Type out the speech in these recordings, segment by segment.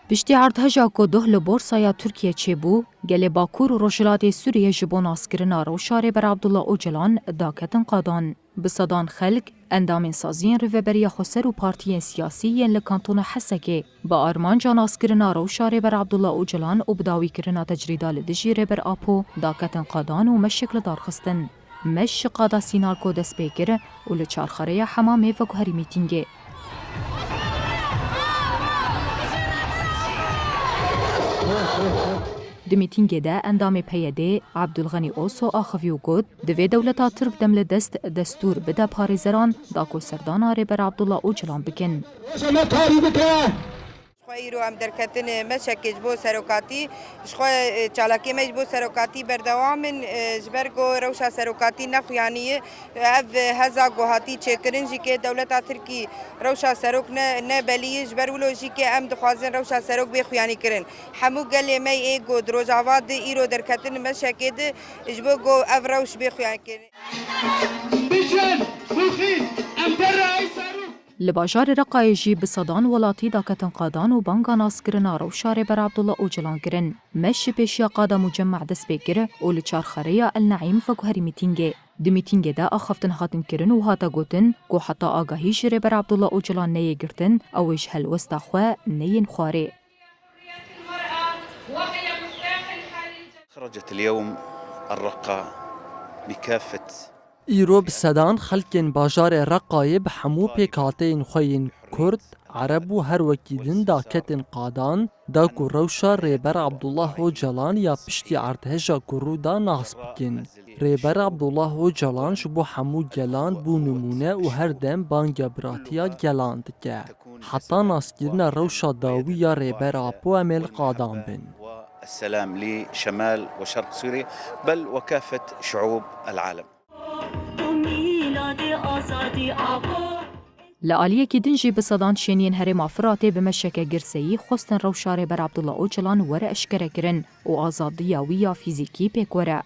پشتی ارتهجا کو ده لبورسایا ترکیه چبو گله باکور و روشلات سوریه جبون آسکرنا روشاره بر عبدالله اوجلان داکتن قادان. بصدان خلق اندام سازین روبریا خسر و پارتی سیاسی ین لکانتون حسکه با آرمان جان آسکرنا روشاره بر عبدالله اوجلان و بداوی کرنا تجریدا لدجیره بر آپو داکتن قادان و مشکل دارخستن. مش قادا سینال کو دست بکر و لچارخاره حمامه و گوهری میتینگه. دمیتینگه ده اندام پیاده عبدالغنی اوسو آخویو گود دوی دولتا ترک دمل دستور بده پاریزران داکو سردان آره بر عبدالله اوجلان بکن. خواهی ام درکتن مشکج بو سروکاتی شخواه چالاکی مج بو سروکاتی بردوامن جبرگو روشا سروکاتی نخویانیه اف هزا گوهاتی چکرن جی که دولت ترکی روشا سروک نه بلیه جبرولو جی که ام دخوازن روشا سروک بخویانی کرن همو گلی می ای گو دروجاواد ایرو درکتن مشکد جبو گو اف روش بخویانی کرن بشن بخین ام در رئیس لباجار رقایجی بصدان ولاتی داکتن قادان و بانگان آسکرنا روشاره بر عبدالله اوجلان کرن. مش پیشیا قادا مجمع دست بگیره و لچارخریا النعیم فگوهری میتینگه. دی میتینگه ده آخفتن هاتن کرن و هاتا گوتن گو حتی آگاهی جره بر عبدالله اوجلان نیه گرتن اوش هلوستا خواه نیین خواره. خرجت اليوم الرقة بكافة ایرو بسدان خلکن باجار رقایب همو پیکاتین خوین کرد عرب و هر وکیدن دا کتن قادان دا کو روشا ریبر عبدالله اوجلان یا پشتی ارتهجا کرو دا ناس بکن. ریبر عبدالله اوجلان شبو همو گلان بو نمونه و هر دم بانگا براتیا گلان دکه. حتی ناسگیرن روشا داوی یا ریبر آپو امل قادان بن. السلام لشمال وشرق سوريا بل وكافة شعوب العالم. لعالیه که دنجی بصدان شینین هرم افراته بمشکه گرسهی خستن روشاره بر عبدالله اوجلان وره اشکره کرن و آزادی ویا فیزیکی پیک وره.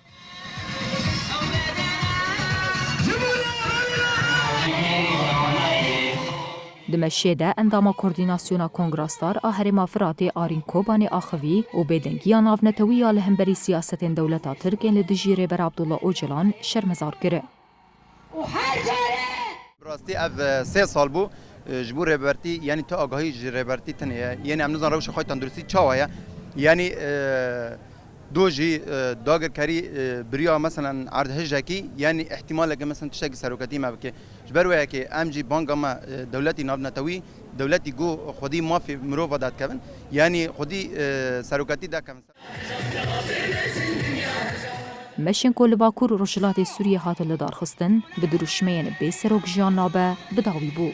دمشیه ده انداما کوردیناسیونا کنگراستار هرم افراته آرین کوبان آخوی و بدنگی نافنتوی لهمبری سیاست دولتا ترکین لدجیره بر عبدالله اوجلان شرمزار کره. براستی اف 3 سال بو جبور رهبرتی یعنی تا آگاهی رهبرتی تنه یعنی ام نظر روش خواهی تندرستی چاوایه یعنی دو جی داگر کری بریا مثلا عرض هجکی یعنی احتمال که مثلا تشتگی سروکتی ما بکه جبروه که ام جی بانک ما دولتی نابنتوی دولتی گو خودی مافی مروفا داد کبن یعنی خودی سروکتی دا کبن مشین کل باکور روشلات سوریه هات لدار خستن بدروشمین بیسروک جان نابه بداوی بو.